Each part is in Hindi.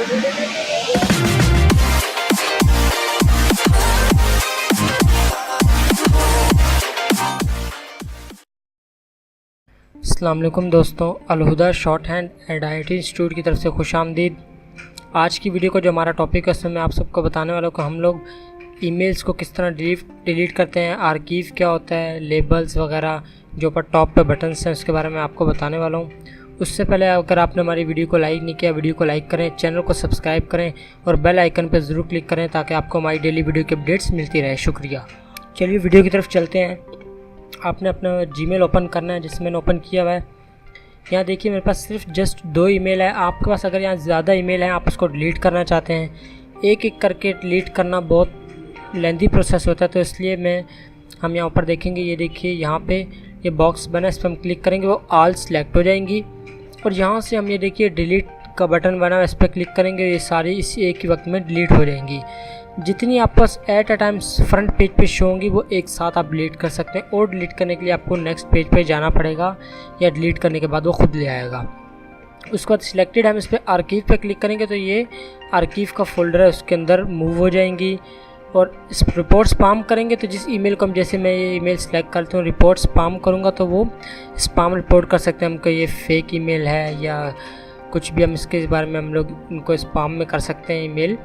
अस्सलाम वालेकुम दोस्तों, Al Huda short hand and IIT institute की तरफ से खुशामदीद। आज की वीडियो को जो हमारा टॉपिक है उसमें मैं आप सबको बताने वाला हूँ कि हम लोग ईमेल्स को किस तरह डिलीट करते हैं, आर्कीव क्या होता है, लेबल्स वगैरह जो ऊपर टॉप पे बटन्स हैं उसके बारे में आपको बताने वाला हूँ। उससे पहले अगर आपने हमारी वीडियो को लाइक नहीं किया, वीडियो को लाइक करें, चैनल को सब्सक्राइब करें और बेल आइकन पर ज़रूर क्लिक करें ताकि आपको हमारी डेली वीडियो की अपडेट्स मिलती रहे। शुक्रिया। चलिए वीडियो की तरफ चलते हैं। आपने अपना जीमेल ओपन करना है, जिसमें मैंने ओपन किया हुआ है। यहाँ देखिए मेरे पास सिर्फ जस्ट 2 ईमेल है। आपके पास अगर यहाँ ज़्यादा ईमेल है, आप उसको डिलीट करना चाहते हैं, एक एक करके डिलीट करना बहुत लेंथी प्रोसेस होता है, तो इसलिए हम यहाँ ऊपर देखेंगे। ये देखिए यहाँ पे ये बॉक्स बना है, इस पर हम क्लिक करेंगे, वो ऑल सेलेक्ट हो जाएंगी और यहाँ से हम ये देखिए डिलीट का बटन बना है, इस पर क्लिक करेंगे, ये सारी इस एक ही वक्त में डिलीट हो जाएंगी। जितनी आप pass at a time front page पे शो होंगी वो एक साथ आप डिलीट कर सकते हैं, और डिलीट करने के लिए आपको नेक्स्ट पेज पे जाना पड़ेगा या डिलीट करने के बाद वो खुद ले आएगा। उसके बाद सिलेक्टेड हम इस पर आर्कीव पे क्लिक करेंगे तो ये आर्कीव का फोल्डर है, उसके अंदर मूव हो जाएंगी। और इस रिपोर्ट स्पैम करेंगे तो जिस ईमेल को हम, जैसे मैं ये ईमेल सेलेक्ट करता हूँ, रिपोर्ट स्पैम करूँगा तो वो स्पैम रिपोर्ट कर सकते हैं हमको, ये फेक ईमेल है या कुछ भी, हम इसके बारे में हम लोग इनको स्पैम में कर सकते हैं ईमेल।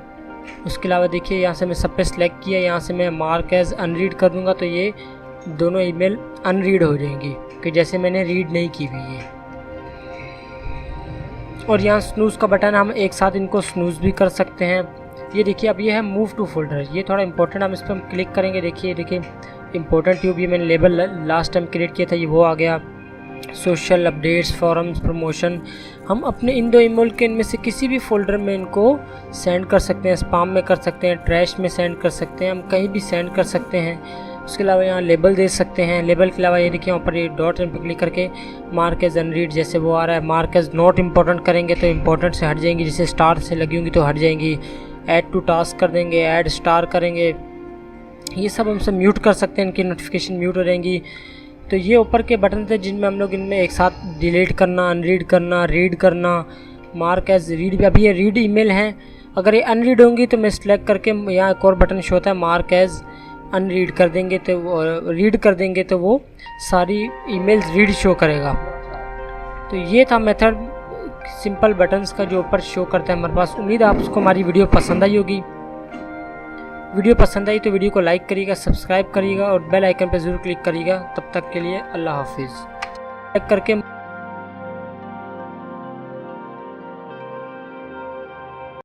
उसके अलावा देखिए यहाँ से मैं सब पे सिलेक्ट किया, यहाँ से मैं मार्क एज अनरीड कर दूँगा तो ये दोनों ईमेल अनरीड हो जाएंगी कि जैसे मैंने रीड नहीं की हुई है। और यहाँ स्नूज़ का बटन, हम एक साथ इनको स्नूज़ भी कर सकते हैं। ये देखिए अब ये है मूव टू फोल्डर, ये थोड़ा इंपॉर्टेंट, हम इस पर हम क्लिक करेंगे। देखिए इंपॉर्टेंट ट्यूब, ये मैंने लेबल लास्ट टाइम क्रिएट किया था, ये वो आ गया। सोशल अपडेट्स, फॉरम्स, प्रमोशन, हम अपने इन 2 ईमेल के इनमें से किसी भी फोल्डर में इनको सेंड कर सकते हैं, स्पैम में कर सकते हैं, ट्रैश में सेंड कर सकते हैं, हम कहीं भी सेंड कर सकते हैं। उसके अलावा यहाँ लेबल दे सकते हैं। लेबल के अलावा ये देखिए यहाँ पर ये डॉट पर क्लिक करके मार्क एज अनरीड जैसे वो आ रहा है, मार्क एज नॉट इम्पोर्टेंट करेंगे तो इम्पोर्टेंट से हट जाएंगी, जैसे स्टार से लगी होंगी तो हट जाएंगी। ऐड टू टास्क कर देंगे, ऐड स्टार करेंगे, ये सब हमसे म्यूट कर सकते हैं, इनकी नोटिफिकेशन म्यूट हो जाएंगी। तो ये ऊपर के बटन थे जिनमें हम लोग इनमें एक साथ डिलीट करना, अनरीड करना, रीड करना, मार्क एज रीड भी, अभी ये रीड ईमेल हैं, अगर ये अनरीड होंगी तो मैं सिलेक्ट करके यहाँ एक और बटन शो होता है मार्क एज अनरीड कर देंगे तो रीड कर देंगे तो वो सारी ईमेल्स रीड शो करेगा। तो ये था मेथड सिंपल बटन्स का जो ऊपर शो करता है हमारे पास। उम्मीद है आपको हमारी वीडियो पसंद आई होगी। वीडियो पसंद आई तो वीडियो को लाइक करिएगा, सब्सक्राइब करिएगा और बेल आइकन पर ज़रूर क्लिक करिएगा। तब तक के लिए अल्लाह हाफिज़। लाइक करके